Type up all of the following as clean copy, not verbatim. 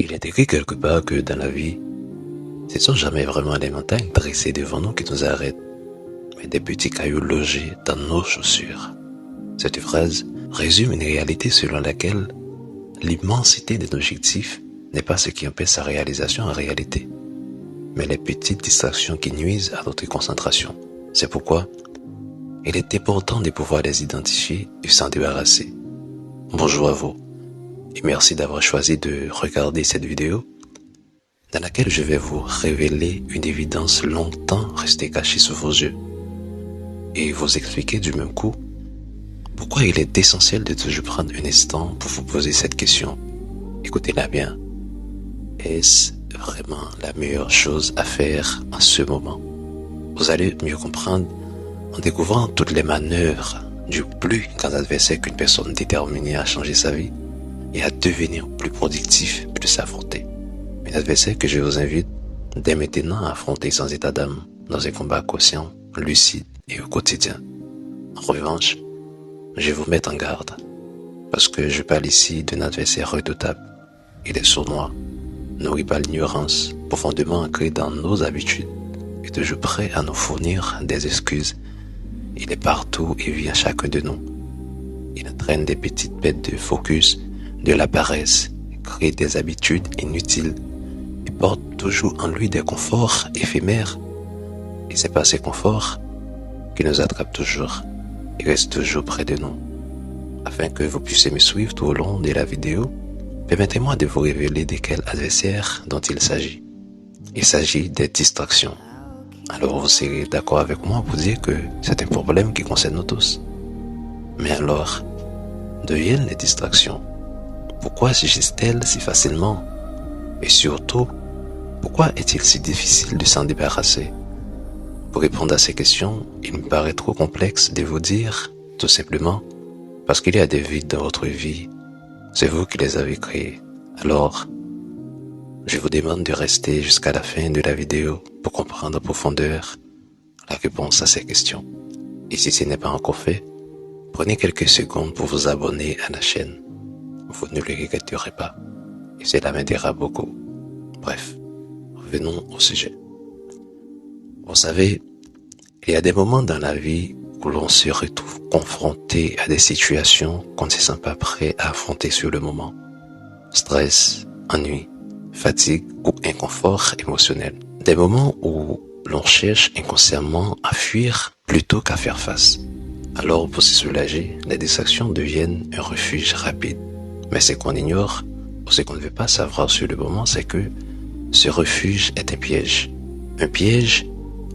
Il est écrit quelque part que dans la vie, ce ne sont jamais vraiment les montagnes dressées devant nous qui nous arrêtent, mais des petits cailloux logés dans nos chaussures. Cette phrase résume une réalité selon laquelle l'immensité de nos objectifs n'est pas ce qui empêche sa réalisation en réalité, mais les petites distractions qui nuisent à notre concentration. C'est pourquoi il est important de pouvoir les identifier et s'en débarrasser. Bonjour à vous et merci d'avoir choisi de regarder cette vidéo dans laquelle je vais vous révéler une évidence longtemps restée cachée sous vos yeux et vous expliquer du même coup pourquoi il est essentiel de toujours prendre un instant pour vous poser cette question. Écoutez-la bien. Est-ce vraiment la meilleure chose à faire en ce moment? Vous allez mieux comprendre en découvrant toutes les manœuvres du plus grand adversaire qu'une personne déterminée à changer sa vie et à devenir plus productif peut s'affronter. Un adversaire que je vous invite dès maintenant à affronter sans état d'âme dans un combat conscient, lucide et au quotidien. En revanche, je vous mets en garde parce que je parle ici d'un adversaire redoutable. Il est sournois, nourri par l'ignorance, profondément ancré dans nos habitudes et toujours prêt à nous fournir des excuses. Il est partout et vit en chacun de nous. Il entraîne des petites bêtes de focus, de la paresse, crée des habitudes inutiles et porte toujours en lui des conforts éphémères. Et c'est pas ces conforts qui nous attrapent toujours et restent toujours près de nous. Afin que vous puissiez me suivre tout au long de la vidéo, permettez-moi de vous révéler de quel adversaire dont il s'agit. Il s'agit des distractions. Alors vous serez d'accord avec moi pour dire que c'est un problème qui concerne nous tous. Mais alors, d'où viennent les distractions? Pourquoi surgissent-elles si facilement? Et surtout, pourquoi est-il si difficile de s'en débarrasser? Pour répondre à ces questions, il me paraît trop complexe de vous dire, tout simplement, parce qu'il y a des vides dans votre vie. C'est vous qui les avez créés. Alors, je vous demande de rester jusqu'à la fin de la vidéo pour comprendre en profondeur la réponse à ces questions. Et si ce n'est pas encore fait, prenez quelques secondes pour vous abonner à la chaîne. Vous ne le regretterez pas et cela m'aidera beaucoup. Bref, revenons au sujet. Vous savez, il y a des moments dans la vie où l'on se retrouve confronté à des situations qu'on ne se sent pas prêt à affronter sur le moment. Stress, ennui, fatigue ou inconfort émotionnel. Des moments où l'on cherche inconsciemment à fuir plutôt qu'à faire face. Alors pour se soulager, les distractions deviennent un refuge rapide. Mais ce qu'on ignore, ou ce qu'on ne veut pas savoir sur le moment, c'est que ce refuge est un piège. Un piège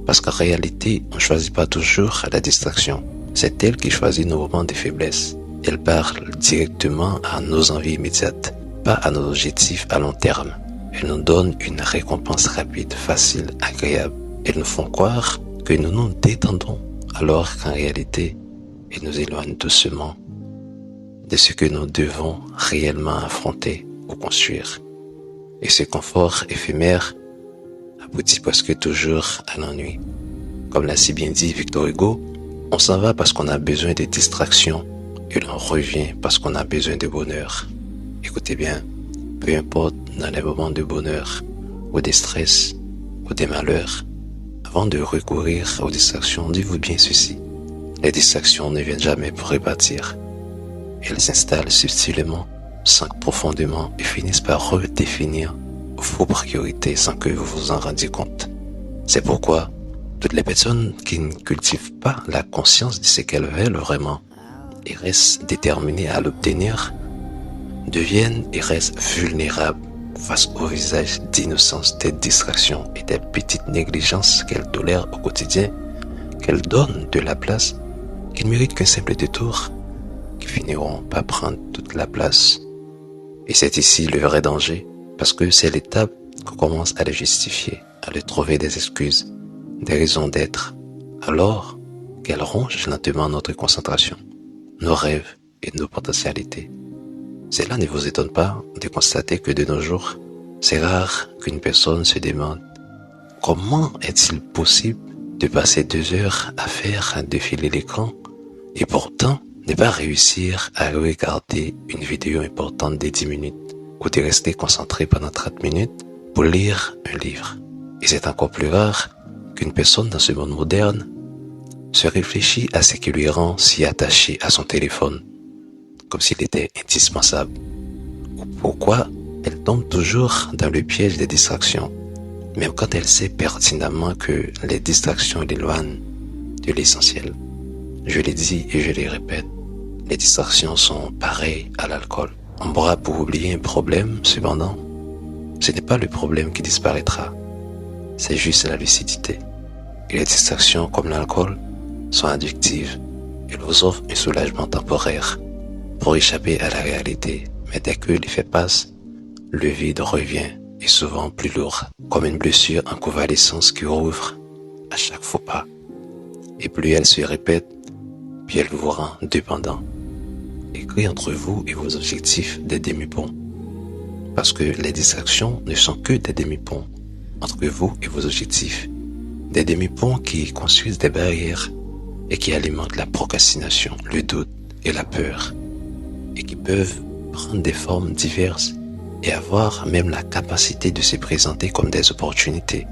parce qu'en réalité, on ne choisit pas toujours la distraction. C'est elle qui choisit nos moments de faiblesse. Elle parle directement à nos envies immédiates, pas à nos objectifs à long terme. Elles nous donnent une récompense rapide, facile, agréable. Elles nous font croire que nous nous détendons, alors qu'en réalité, elles nous éloignent doucement de ce que nous devons réellement affronter ou construire. Et ce confort éphémère aboutit presque toujours à l'ennui. Comme l'a si bien dit Victor Hugo, on s'en va parce qu'on a besoin de distraction et l'on revient parce qu'on a besoin de bonheur. Écoutez bien, peu importe dans les moments de bonheur ou de stress ou de malheur, avant de recourir aux distractions, dites-vous bien ceci. Les distractions ne viennent jamais pour repartir. Elles s'installent subtilement, s'ancrent profondément et finissent par redéfinir vos priorités sans que vous vous en rendiez compte. C'est pourquoi toutes les personnes qui ne cultivent pas la conscience de ce qu'elles veulent vraiment et restent déterminées à l'obtenir deviennent et restent vulnérables face au visage d'innocence des distractions et des petites négligences qu'elles tolèrent au quotidien, qu'elles donnent de la place, qui ne méritent qu'un simple détour, qui finiront par prendre toute la place. Et c'est ici le vrai danger, parce que c'est l'étape qu'on commence à les justifier, à leur trouver des excuses, des raisons d'être, alors qu'elles rongent lentement notre concentration, nos rêves et nos potentialités. Cela ne vous étonne pas de constater que de nos jours, C'est rare qu'une personne se demande comment est-il possible de passer 2 heures à faire défiler l'écran et pourtant ne pas réussir à regarder une vidéo importante de 10 minutes ou de rester concentré pendant 30 minutes pour lire un livre. Et c'est encore plus rare qu'une personne dans ce monde moderne se réfléchit à ce qui lui rend si attaché à son téléphone, comme s'il était indispensable, ou pourquoi elle tombe toujours dans le piège des distractions, même quand elle sait pertinemment que les distractions l'éloignent de l'essentiel. Je l'ai dit et je le répète, les distractions sont pareilles à l'alcool. On boira pour oublier un problème, cependant, ce n'est pas le problème qui disparaîtra, c'est juste la lucidité. Et les distractions comme l'alcool sont addictives. Elles vous offrent un soulagement temporaire pour échapper à la réalité. Mais dès que l'effet passe, le vide revient et souvent plus lourd, comme une blessure en convalescence qui rouvre à chaque faux pas. Et plus elle se répète, puis elle vous rend dépendant. Et crée entre vous et vos objectifs des demi-ponts. Parce que les distractions ne sont que des demi-ponts entre vous et vos objectifs. Des demi-ponts qui construisent des barrières et qui alimentent la procrastination, le doute et la peur. Et qui peuvent prendre des formes diverses et avoir même la capacité de se présenter comme des opportunités.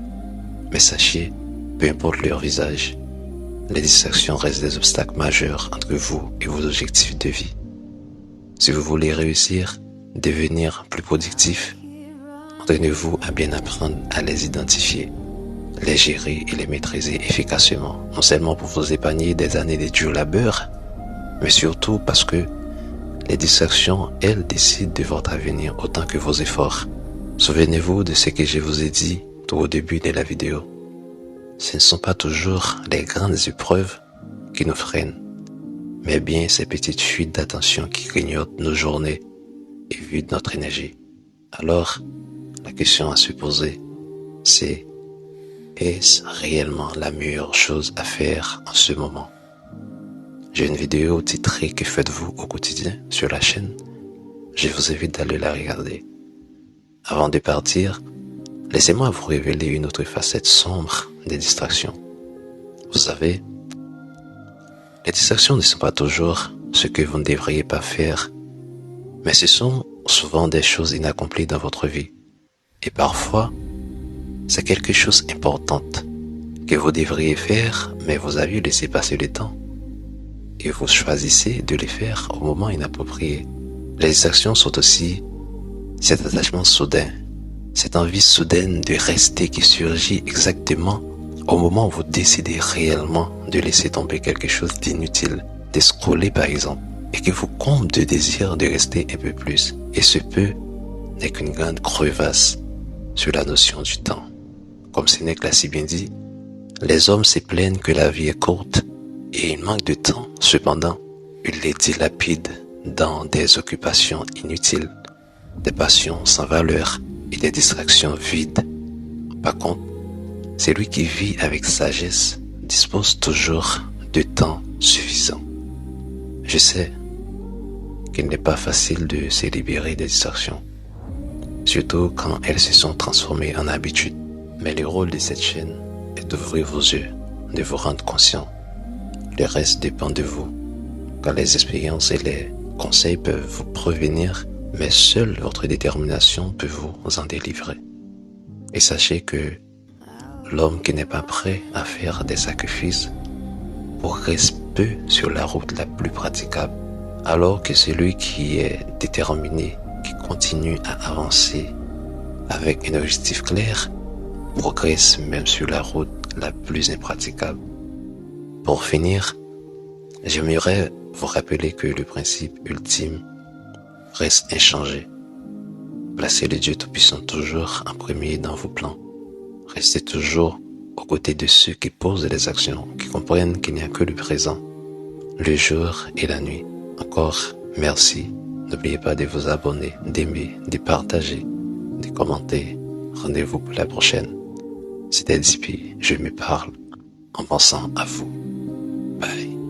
Mais sachez, peu importe leur visage, les distractions restent des obstacles majeurs entre vous et vos objectifs de vie. Si vous voulez réussir, devenir plus productif, entraînez-vous à bien apprendre à les identifier, les gérer et les maîtriser efficacement, non seulement pour vous épargner des années de dur labeur, mais surtout parce que les distractions, elles, décident de votre avenir autant que vos efforts. Souvenez-vous de ce que je vous ai dit tout au début de la vidéo. Ce ne sont pas toujours les grandes épreuves qui nous freinent, mais bien ces petites fuites d'attention qui grignotent nos journées et vident notre énergie. Alors, la question à se poser, c'est: est-ce réellement la meilleure chose à faire en ce moment? J'ai une vidéo titrée « Que faites-vous au quotidien ?» sur la chaîne. Je vous invite d'aller la regarder. Avant de partir, laissez-moi vous révéler une autre facette sombre des distractions. Vous savez, les distractions ne sont pas toujours ce que vous ne devriez pas faire, mais ce sont souvent des choses inaccomplies dans votre vie. Et parfois, c'est quelque chose d'important que vous devriez faire, mais vous avez laissé passer le temps. Et vous choisissez de les faire au moment inapproprié. Les distractions sont aussi cet attachement soudain, cette envie soudaine de rester qui surgit exactement au moment où vous décidez réellement de laisser tomber quelque chose d'inutile, de scroller par exemple, et qui vous comble de désir de rester un peu plus. Et ce peu n'est qu'une grande crevasse sur la notion du temps. Comme Sénèque l'a si bien dit, les hommes se plaignent que la vie est courte et il manque de temps. Cependant, ils les dilapident dans des occupations inutiles, des passions sans valeur et des distractions vides. Par contre, celui qui vit avec sagesse dispose toujours de temps suffisant. Je sais qu'il n'est pas facile de se libérer des distractions, surtout quand elles se sont transformées en habitude. Mais le rôle de cette chaîne est d'ouvrir vos yeux, de vous rendre conscient. Le reste dépend de vous, car les expériences et les conseils peuvent vous prévenir, mais seule votre détermination peut vous en délivrer. Et sachez que l'homme qui n'est pas prêt à faire des sacrifices progresse peu sur la route la plus praticable, alors que celui qui est déterminé, qui continue à avancer avec un objectif clair, progresse même sur la route la plus impraticable. Pour finir, j'aimerais vous rappeler que le principe ultime reste inchangé. Placez le Dieu Tout-Puissant toujours en premier dans vos plans. Restez toujours aux côtés de ceux qui posent les actions, qui comprennent qu'il n'y a que le présent, le jour et la nuit. Encore merci. N'oubliez pas de vous abonner, d'aimer, de partager, de commenter. Rendez-vous pour la prochaine. C'était Dipi, je me parle en pensant à vous. Bye.